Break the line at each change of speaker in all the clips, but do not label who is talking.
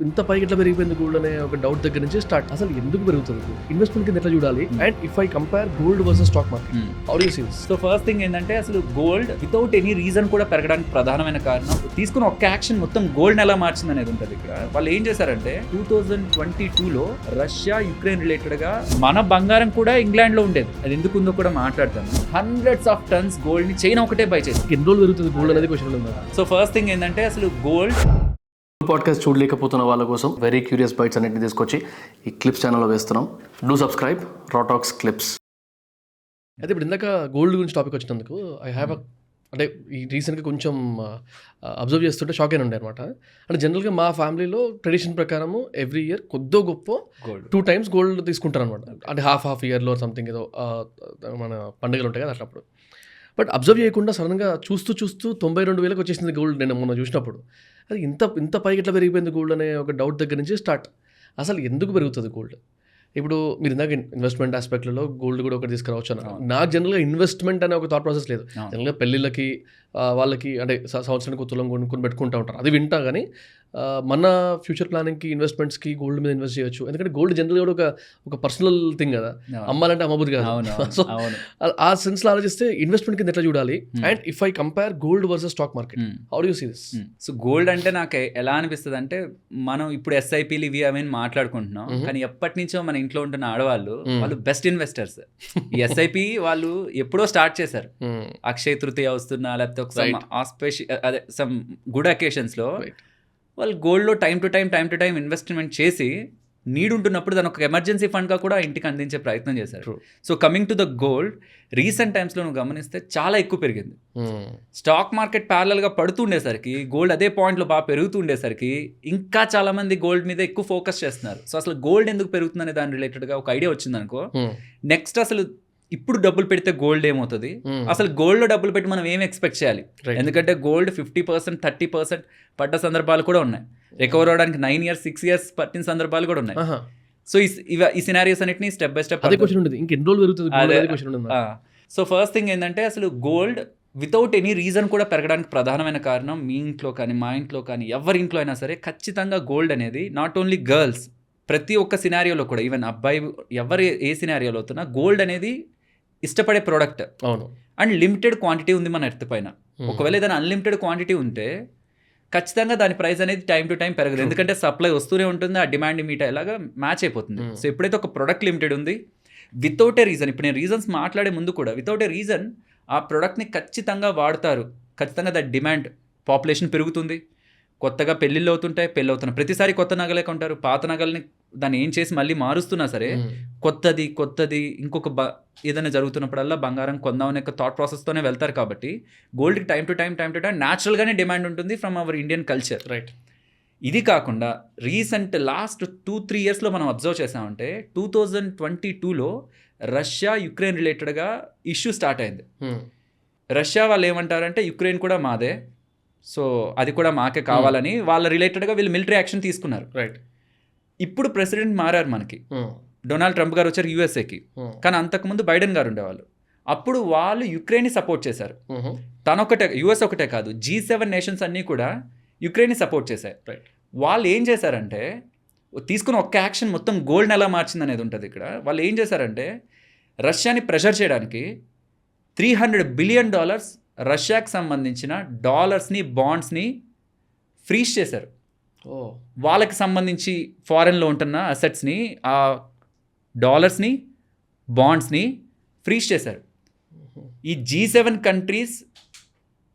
ఇంత పైకి ఎట్లా పెరిగిపోయింది గోల్డ్ అనే ఒక డౌట్ దగ్గర నుంచి స్టార్ట్. అసలు ఎందుకు పెరుగుతుంది ఇన్వెస్ట్మెంట్ కింద ఎట్లా చూడాలి? And if I compare gold versus stock market, how do you see this?
So first thing ఏంటంటే అసలు గోల్డ్ వితౌట్ ఎనీ రీజన్ కూడా పెరగడానికి ప్రధానమైన కారణం తీసుకున్న ఒక్క యాక్షన్ మొత్తం గోల్డ్ ఎలా మార్చింది అనేది ఉంటుంది. ఇక్కడ వాళ్ళు ఏం చేశారంటే 2022లో రష్యా యుక్రెయిన్ రిలేటెడ్ గా మన బంగారం కూడా ఇంగ్లాండ్ లో ఉండేది. అది ఎందుకు ఉందో కూడా మాట్లాడతాను. హండ్రెడ్స్ ఆఫ్ టన్స్ గోల్డ్ ని చైనా ఒకటే బై చేసింది.
ఎన్ని రోజులు పెరుగుతుంది గోల్డ్ అనేది క్వశ్చన్ ఉంది.
సో ఫస్ట్ థింగ్ ఏంటంటే అసలు గోల్డ్
పాడ్కాస్ట్ చూడలేకపోతున్న వాళ్ళ కోసం వెరీ క్యూరియస్ బైట్స్ అన్నింటిని తీసుకొచ్చి ఈ క్లిప్స్ ఛానల్లో వేస్తున్నాం. Do subscribe Raw Talks clips. అయితే ఇప్పుడు ఇందాక గోల్డ్ గురించి టాపిక్ వచ్చినందుకు ఐ హ్యావ్ అంటే ఈ రీసెంట్గా కొంచెం అబ్జర్వ్ చేస్తుంటే షాక్ అయిన ఉండే అనమాట. అంటే జనరల్గా మా ఫ్యామిలీలో ట్రెడిషన్ ప్రకారము ఎవ్రీ ఇయర్ కొద్దో గొప్ప 2 times గోల్డ్ తీసుకుంటారు అనమాట. అంటే హాఫ్ ఇయర్లో సంథింగ్ ఏదో మన పండుగలు ఉంటాయి కదా అట్లప్పుడు. బట్ అబ్జర్వ్ చేయకుండా సడన్గా చూస్తూ 92,000 వచ్చేసింది గోల్డ్. నేను మొన్న చూసినప్పుడు అది ఇంత పైకి ఎట్లా పెరిగిపోయింది గోల్డ్ అనే ఒక డౌట్ దగ్గర నుంచి స్టార్ట్. అసలు ఎందుకు పెరుగుతుంది గోల్డ్? ఇప్పుడు మీరు ఇందాక ఇన్వెస్ట్మెంట్ ఆస్పెక్ట్లలో గోల్డ్ కూడా ఒకటి తీసుకురావచ్చు అన్నారు. నాకు జనరల్గా ఇన్వెస్ట్మెంట్ అనే ఒక థాట్ ప్రాసెస్ లేదు. జనరల్గా పెళ్ళిళ్ళకి వాళ్ళకి అంటే సంవత్సరానికి తులం కొనుక్కొని పెట్టుకుంటూ ఉంటారు, అది వింటా. కానీ మన ఫ్యూచర్ ప్లానింగ్కి ఇన్వెస్ట్మెంట్స్కి గోల్డ్ మీద ఇన్వెస్ట్ చేయొచ్చు. ఎందుకంటే గోల్డ్ జనరల్గా కూడా ఒక పర్సనల్ థింగ్ కదా, అమ్మాలంటే అమ్మబుద్ధి కాదు. సో ఆ సెన్స్లో ఆలోచిస్తే ఇన్వెస్ట్మెంట్ కింద ఎట్లా చూడాలి? And if I compare gold versus stock market, how do you see this?
So gold అంటే నాకు ఎలా అనిపిస్తుంది అంటే, మనం ఇప్పుడు ఎస్ఐపీలు ఇవి అవి మాట్లాడుకుంటున్నాం, కానీ ఎప్పటి నుంచో మన ఇంట్లో ఉంటున్న ఆడవాళ్ళు వాళ్ళు బెస్ట్ ఇన్వెస్టర్స్. ఈ ఎస్ఐపి వాళ్ళు ఎప్పుడో స్టార్ట్ చేశారు. అక్షయ తృతీయ వస్తున్నా లేకపోతే అదే సమ్ గుడ్ అకేషన్స్ లో వాళ్ళు గోల్డ్లో టైం టు టైం ఇన్వెస్ట్మెంట్ చేసి నీడ్ ఉంటున్నప్పుడు దాని ఒక ఎమర్జెన్సీ ఫండ్గా కూడా ఇంటికి అందించే ప్రయత్నం చేశారు. So coming to the gold, recent టైమ్స్లో నువ్వు గమనిస్తే చాలా ఎక్కువ పెరిగింది. స్టాక్ మార్కెట్ ప్యారలల్గా పడుతుండేసరికి గోల్డ్ అదే పాయింట్లో బాగా పెరుగుతుండేసరికి ఇంకా చాలామంది గోల్డ్ మీద ఎక్కువ ఫోకస్ చేస్తున్నారు. సో అసలు గోల్డ్ ఎందుకు పెరుగుతుందనే దాని రిలేటెడ్గా ఒక ఐడియా వచ్చిందనుకో, నెక్స్ట్ అసలు ఇప్పుడు డబ్బులు పెడితే గోల్డ్ ఏమవుతుంది, అసలు గోల్డ్లో డబ్బులు పెట్టి మనం ఏం ఎక్స్పెక్ట్ చేయాలి? ఎందుకంటే గోల్డ్ 50%, 30% పడ్డ సందర్భాలు కూడా ఉన్నాయి. రికవర్ అవడానికి 9 years, 6 years పట్టిన సందర్భాలు కూడా ఉన్నాయి. సో ఈ సినారియోస్ అన్నిటిని step by step. So first thing ఏంటంటే అసలు గోల్డ్ వితౌట్ ఎనీ రీజన్ కూడా పెరగడానికి ప్రధానమైన కారణం, మీ ఇంట్లో కానీ మా ఇంట్లో కానీ ఎవరి ఇంట్లో అయినా సరే ఖచ్చితంగా గోల్డ్ అనేది నాట్ ఓన్లీ గర్ల్స్, ప్రతి ఒక్క సినారియోలో కూడా, ఈవెన్ అబ్బాయి ఎవరు ఏ సినారియోలో అవుతున్నా గోల్డ్ అనేది ఇష్టపడే ప్రోడక్ట్. అవును. అండ్ లిమిటెడ్ క్వాంటిటీ ఉంది మన ఎర్త్ పైన. ఒకవేళ ఏదైనా అన్లిమిటెడ్ క్వాంటిటీ ఉంటే ఖచ్చితంగా దాని ప్రైస్ అనేది టైం టు టైం పెరగదు. ఎందుకంటే సప్లై వస్తూనే ఉంటుంది, ఆ డిమాండ్ మీట్ అయ్యేలాగా మ్యాచ్ అయిపోతుంది. సో ఎప్పుడైతే ఒక ప్రొడక్ట్ లిమిటెడ్ ఉంది, వితౌట్ ఏ రీజన్, ఇప్పుడు నేను రీజన్స్ మాట్లాడే ముందు కూడా వితౌట్ ఏ రీజన్ ఆ ప్రోడక్ట్ని ఖచ్చితంగా వాడతారు. ఖచ్చితంగా దాని డిమాండ్, పాపులేషన్ పెరుగుతుంది, కొత్తగా పెళ్ళిళ్ళు అవుతుంటాయి, పెళ్ళి అవుతున్నాయి, ప్రతిసారి కొత్త నగలే కొంటారు. పాత నగల్ని దాన్ని ఏం చేసి మళ్ళీ మారుస్తున్నా సరే కొత్తది ఇంకొక ఏదైనా జరుగుతున్నప్పుడల్లా బంగారం కొందామనే థాట్ ప్రాసెస్తోనే వెళ్తారు. కాబట్టి గోల్డ్కి టైం టు టైం న్యాచురల్గానే డిమాండ్ ఉంటుంది from our Indian culture. Right. ఇది కాకుండా రీసెంట్ లాస్ట్ 2-3 yearsలో మనం అబ్జర్వ్ చేసామంటే 2022లో రష్యా యుక్రెయిన్ రిలేటెడ్గా ఇష్యూ స్టార్ట్ అయింది. రష్యా వాళ్ళు ఏమంటారంటే యుక్రెయిన్ కూడా మాదే, సో అది కూడా మాకే కావాలని వాళ్ళ రిలేటెడ్గా వీళ్ళు మిలిటరీ యాక్షన్ తీసుకున్నారు. రైట్. ఇప్పుడు ప్రెసిడెంట్ మారారు మనకి, డొనాల్డ్ ట్రంప్ గారు వచ్చారు యూఎస్ఏకి. కానీ అంతకుముందు బైడెన్ గారు ఉండేవాళ్ళు. అప్పుడు వాళ్ళు యుక్రెయిన్ని సపోర్ట్ చేశారు. యుఎస్ ఒకటే కాదు, G7 నేషన్స్ అన్నీ కూడా యుక్రెయిన్ని సపోర్ట్ చేశాయి. వాళ్ళు ఏం చేశారంటే తీసుకున్న ఒక్క యాక్షన్ మొత్తం గోల్డ్ని ఎలా మార్చింది అనేది ఉంటుంది. ఇక్కడ వాళ్ళు ఏం చేశారంటే రష్యాని ప్రెషర్ చేయడానికి $300 billion రష్యాకి సంబంధించిన డాలర్స్ని, బాండ్స్ని ఫ్రీజ్ చేశారు. వాళ్ళకి సంబంధించి ఫారెన్లో ఉంటున్న అసెట్స్ని, ఆ డాలర్స్ని, బాండ్స్ని ఫ్రీజ్ చేశారు. ఈ G7 కంట్రీస్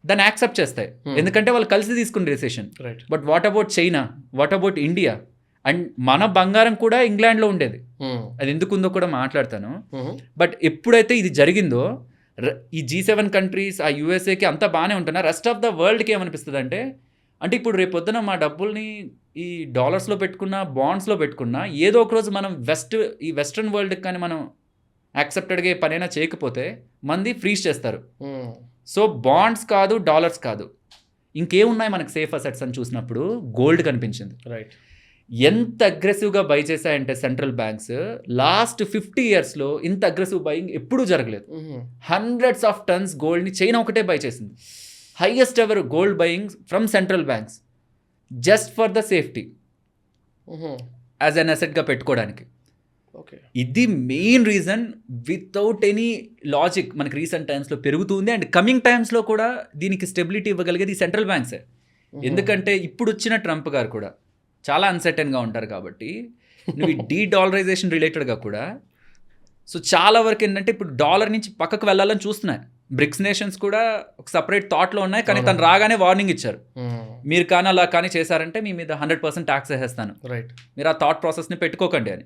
దాన్ని యాక్సెప్ట్ చేస్తాయి, ఎందుకంటే వాళ్ళు కలిసి తీసుకున్న decision. But what about China, what about India? And మన బంగారం కూడా ఇంగ్లాండ్లో ఉండేది, అది ఎందుకు ఉందో కూడా మాట్లాడతాను. బట్ ఎప్పుడైతే ఇది జరిగిందో ఈ G7 కంట్రీస్, ఆ యూఎస్ఏకి అంతా బాగానే ఉంటున్నా, రెస్ట్ ఆఫ్ ద వరల్డ్కి ఏమనిపిస్తుంది అంటే ఇప్పుడు రేపు పొద్దున మా డబ్బుల్ని ఈ డాలర్స్లో పెట్టుకున్నా, బాండ్స్లో పెట్టుకున్నా, ఏదో ఒక రోజు మనం ఈ వెస్ట్రన్ వరల్డ్కి కానీ మనం యాక్సెప్టెడ్గా పనైనా చేయకపోతే మంది ఫ్రీజ్ చేస్తారు. సో బాండ్స్ కాదు, డాలర్స్ కాదు, ఇంకేమున్నాయి మనకు సేఫ్ అసెట్స్ అని చూసినప్పుడు గోల్డ్ కనిపించింది. రైట్. ఎంత అగ్రెసివ్గా బై చేశాయంటే సెంట్రల్ బ్యాంక్స్ లాస్ట్ 50 yearsలో ఇంత అగ్రెసివ్ బయింగ్ ఎప్పుడూ జరగలేదు. హండ్రెడ్స్ ఆఫ్ టన్స్ గోల్డ్ని చైనా ఒకటే బై చేసింది. Highest ever gold buying from central banks just for the safety. As an అసెట్గా పెట్టుకోవడానికి.
ఓకే.
ఇది main reason. Without any logic మనకి రీసెంట్ టైమ్స్లో పెరుగుతుంది. అండ్ కమింగ్ టైమ్స్లో కూడా దీనికి స్టెబిలిటీ ఇవ్వగలిగేది సెంట్రల్ బ్యాంక్సే. ఎందుకంటే ఇప్పుడు వచ్చిన ట్రంప్ గారు కూడా చాలా అన్సర్టెన్గా ఉంటారు కాబట్టి నువ్వు డీ డాలరైజేషన్ రిలేటెడ్గా కూడా సో చాలా వరకు ఏంటంటే ఇప్పుడు డాలర్ నుంచి పక్కకు వెళ్ళాలని చూస్తున్నాయి. బ్రిక్స్ నేషన్స్ కూడా ఒక సపరేట్ థాట్లో ఉన్నాయి. కానీ తను రాగానే వార్నింగ్ ఇచ్చారు, మీరు కానీ అలా కానీ చేశారంటే మీ మీద 100% ట్యాక్స్ వేసేస్తాను,
రైట్,
మీరు ఆ థాట్ ప్రాసెస్ని పెట్టుకోకండి అని.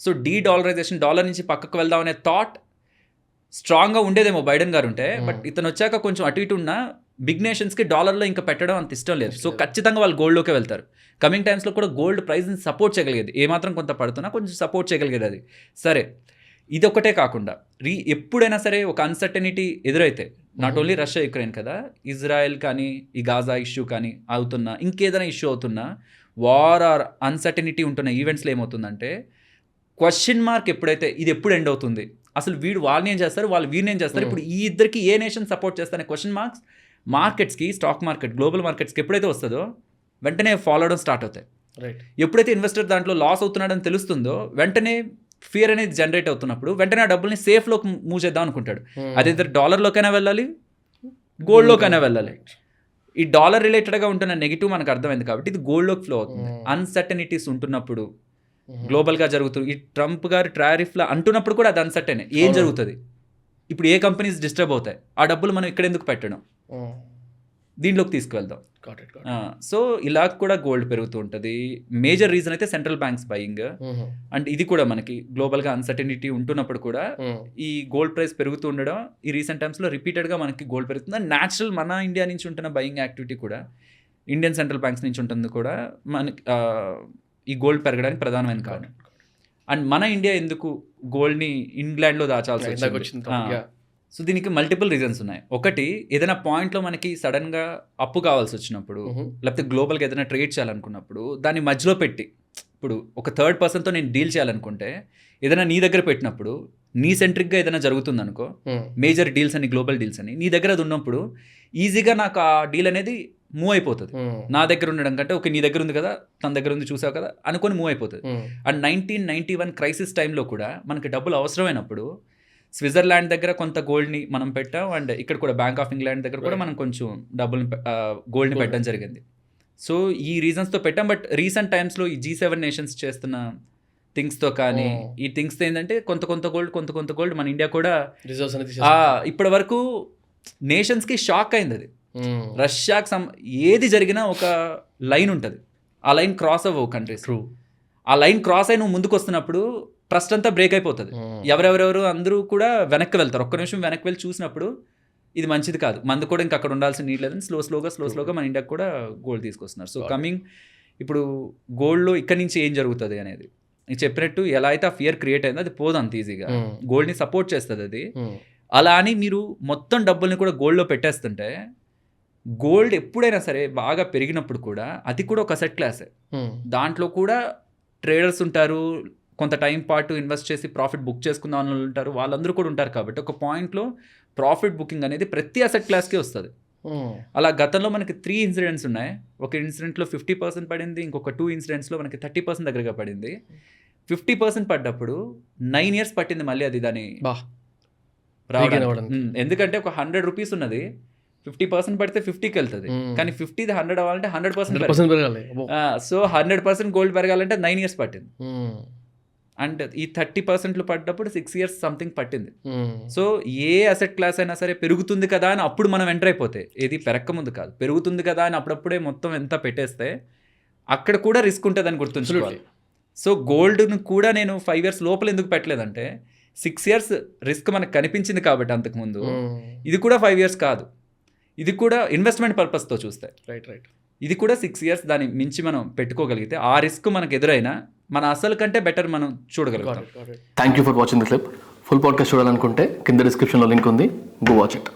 సో డీ డాలరైజేషన్, డాలర్ నుంచి పక్కకు వెళ్దాం అనే థాట్ స్ట్రాంగ్గా ఉండేదేమో బైడెన్ గారు ఉంటే. బట్ ఇతను వచ్చాక కొంచెం అటు ఇటు ఉన్న బిగ్ నేషన్స్కి డాలర్లో ఇంకా పెట్టడం అంత ఇష్టం లేదు. సో ఖచ్చితంగా వాళ్ళు గోల్డ్లోకే వెళ్తారు. కమింగ్ టైమ్స్లో కూడా గోల్డ్ ప్రైస్ని సపోర్ట్ చేయగలిగేది, ఏమాత్రం కొంత పడుతున్నా కొంచెం సపోర్ట్ చేయగలిగేది అది. సరే, ఇది ఒకటే కాకుండా ఎప్పుడైనా సరే ఒక అన్సర్టనిటీ ఎదురైతే, నాట్ ఓన్లీ రష్యా యుక్రెయిన్ కదా, ఇజ్రాయెల్ కానీ ఈ గాజా ఇష్యూ కానీ అవుతున్నా, ఇంకేదైనా ఇష్యూ అవుతున్నా, వార్ ఆర్ అన్సర్టనిటీ ఉంటున్న ఈవెంట్స్లో ఏమవుతుందంటే క్వశ్చన్ మార్క్ ఎప్పుడైతే ఇది ఎప్పుడు ఎండ్ అవుతుంది, అసలు వీడు వాళ్ళని ఏం చేస్తారు, వాళ్ళు వీడిని ఏం చేస్తారు, ఇప్పుడు ఈ ఇద్దరికి ఏ నేషన్ సపోర్ట్ చేస్తారనే క్వశ్చన్ మార్క్స్ మార్కెట్స్కి, స్టాక్ మార్కెట్, గ్లోబల్ మార్కెట్స్కి ఎప్పుడైతే వస్తుందో వెంటనే ఫాలో అవడం స్టార్ట్ అవుతాయి.
రైట్.
ఎప్పుడైతే ఇన్వెస్టర్ దాంట్లో లాస్ అవుతున్నాడని తెలుస్తుందో వెంటనే ఫియర్ అనేది జనరేట్ అవుతున్నప్పుడు వెంటనే ఆ డబ్బుల్ని సేఫ్లోకి మూవ్ చేద్దాం అనుకుంటాడు. అదే డాలర్లోకైనా వెళ్ళాలి, గోల్డ్లోకైనా వెళ్ళాలి. ఈ డాలర్ రిలేటెడ్గా ఉంటున్న నెగిటివ్ మనకు అర్థమైంది కాబట్టి ఇది గోల్డ్లోకి ఫ్లో అవుతుంది. అన్సర్టనిటీస్ ఉంటున్నప్పుడు గ్లోబల్గా జరుగుతుంది. ఈ ట్రంప్ గారు టారిఫ్లు అంటున్నప్పుడు కూడా అది అన్సర్టెన్. ఏం జరుగుతుంది, ఇప్పుడు ఏ కంపెనీస్ డిస్టర్బ్ అవుతాయి, ఆ డబ్బులు మనం ఇక్కడ ఎందుకు పెట్టడం, దీంట్లోకి తీసుకువెళ్దాం. సో ఇలా కూడా గోల్డ్ పెరుగుతూ ఉంటుంది. మేజర్ రీజన్ అయితే సెంట్రల్ బ్యాంక్స్ బయింగ్. అండ్ ఇది కూడా మనకి గ్లోబల్గా అన్సర్టనిటీ ఉంటున్నప్పుడు కూడా ఈ గోల్డ్ ప్రైస్ పెరుగుతూ ఉండడం, ఈ రీసెంట్ టైమ్స్లో రిపీటెడ్గా మనకి గోల్డ్ పెరుగుతుంది. అండ్ న్యాచురల్ మన ఇండియా నుంచి ఉంటున్న బయింగ్ యాక్టివిటీ కూడా, ఇండియన్ సెంట్రల్ బ్యాంక్స్ నుంచి ఉంటుంది కూడా మనకి ఈ గోల్డ్ పెరగడానికి ప్రధానమైన కారణం. అండ్ మన ఇండియా ఎందుకు గోల్డ్ని ఇంగ్లాండ్లో దాచాల్సి వచ్చింది? సో దీనికి మల్టిపుల్ రీజన్స్ ఉన్నాయి. ఒకటి, ఏదైనా పాయింట్లో మనకి సడన్గా అప్పు కావాల్సి వచ్చినప్పుడు, లేకపోతే గ్లోబల్గా ఏదైనా ట్రేడ్ చేయాలనుకున్నప్పుడు దాన్ని మధ్యలో పెట్టి, ఇప్పుడు ఒక థర్డ్ పర్సన్తో నేను డీల్ చేయాలనుకుంటే ఏదైనా నీ దగ్గర పెట్టినప్పుడు నీ సెంట్రిక్గా ఏదైనా జరుగుతుంది అనుకో, మేజర్ డీల్స్ అని, గ్లోబల్ డీల్స్ అని, నీ దగ్గర అది ఉన్నప్పుడు ఈజీగా నాకు ఆ డీల్ అనేది మూవ్ అయిపోతుంది. నా దగ్గర ఉండడం కంటే ఓకే నీ దగ్గర ఉంది కదా, తన దగ్గర ఉంది చూసావు కదా అనుకొని మూవ్ అయిపోతుంది. అండ్ 1991 క్రైసిస్ టైంలో కూడా మనకి డబ్బులు అవసరమైనప్పుడు స్విట్జర్లాండ్ దగ్గర కొంత గోల్డ్ని మనం పెట్టాం. అండ్ ఇక్కడ కూడా బ్యాంక్ ఆఫ్ ఇంగ్లాండ్ దగ్గర కూడా మనం కొంచెం డబ్బుల్ని గోల్డ్ని పెట్టడం జరిగింది. సో ఈ రీజన్స్తో పెట్టాం. బట్ రీసెంట్ టైమ్స్లో ఈ G7 నేషన్స్ చేస్తున్న థింగ్స్తో కానీ ఈ థింగ్స్తో ఏంటంటే కొంత గోల్డ్ మన ఇండియా కూడా ఇప్పటి వరకు నేషన్స్కి షాక్ అయింది. అది రష్యాకి ఏది జరిగినా ఒక లైన్ ఉంటుంది, ఆ లైన్ క్రాస్ అవ్వవు కంట్రీస్. ఆ లైన్ క్రాస్ అయి నువ్వు ముందుకు వస్తున్నప్పుడు ట్రస్ట్ అంతా బ్రేక్ అయిపోతుంది. ఎవరెవరెవరు అందరూ కూడా వెనక్కి వెళ్తారు. ఒక్క నిమిషం వెనక్కి వెళ్ళి చూసినప్పుడు ఇది మంచిది కాదు, మందు కూడా ఇంకా అక్కడ ఉండాల్సిన నీడ్ లేదని స్లోగా మన ఇండియాకి కూడా గోల్డ్ తీసుకొస్తున్నారు. సో కమింగ్ ఇప్పుడు గోల్డ్లో ఇక్కడ నుంచి ఏం జరుగుతుంది అనేది నేను చెప్పినట్టు ఎలా అయితే ఆ ఫియర్ క్రియేట్ అయిందో అది పోదు అంత ఈజీగా. గోల్డ్ని సపోర్ట్ చేస్తుంది అది. అలా అని మీరు మొత్తం డబ్బుల్ని కూడా గోల్డ్లో పెట్టేస్తుంటే గోల్డ్ ఎప్పుడైనా సరే బాగా పెరిగినప్పుడు కూడా అది కూడా ఒక అసెట్ క్లాసే. దాంట్లో కూడా ట్రేడర్స్ ఉంటారు, కొంత టైం పాటు ఇన్వెస్ట్ చేసి ప్రాఫిట్ బుక్ చేసుకున్న వాళ్ళు ఉంటారు, వాళ్ళందరూ కూడా ఉంటారు. కాబట్టి ఒక పాయింట్లో ప్రాఫిట్ బుకింగ్ అనేది ప్రతి అసెట్ క్లాస్కి వస్తుంది. అలా గతంలో మనకి 3 ఇన్సిడెంట్స్ ఉన్నాయి. ఒక ఇన్సిడెంట్లో 50% పడింది, ఇంకొక 2 ఇన్సిడెంట్స్లో మనకి 30% దగ్గరగా పడింది. 50% పడ్డప్పుడు 9 years పట్టింది మళ్ళీ అది దాని రావడానికి. ఎందుకంటే ఒక 100 రూపీస్ ఉన్నది 50% పడితే 50కి వెళ్తుంది, కానీ 50 100 అవ్వాలంటే 100% పెరగాలి. సో 100% గోల్డ్ పెరగాలంటే 9 years పట్టింది. అండ్ ఈ 30% పడ్డప్పుడు 6 years సంథింగ్ పట్టింది. సో ఏ అసెట్ క్లాస్ అయినా సరే పెరుగుతుంది కదా అని అప్పుడు మనం ఎంటర్ అయిపోతే, ఏది పెరక్క ముందు కాదు, పెరుగుతుంది కదా అని అప్పుడప్పుడే మొత్తం ఎంత పెట్టేస్తే అక్కడ కూడా రిస్క్ ఉంటుంది అని గుర్తుంచుకోవాలి. సో గోల్డ్ను కూడా నేను 5 years లోపల ఎందుకు పెట్టలేదంటే 6 years రిస్క్ మనకు కనిపించింది కాబట్టి అంతకుముందు. ఇది కూడా 5 years కాదు, ఇది కూడా ఇన్వెస్ట్మెంట్ పర్పస్తో చూస్తే ఇది కూడా 6 years దాన్ని మించి మనం పెట్టుకోగలిగితే ఆ రిస్క్ మనకు ఎదురైనా మన అసలు కంటే బెటర్ మనం చూడగలుగుతాం.
Thank you for watching the clip. Full podcast చూడాలనుకుంటే కింద డిస్క్రిప్షన్లో లింక్ ఉంది, గో వాచ్ ఇట్.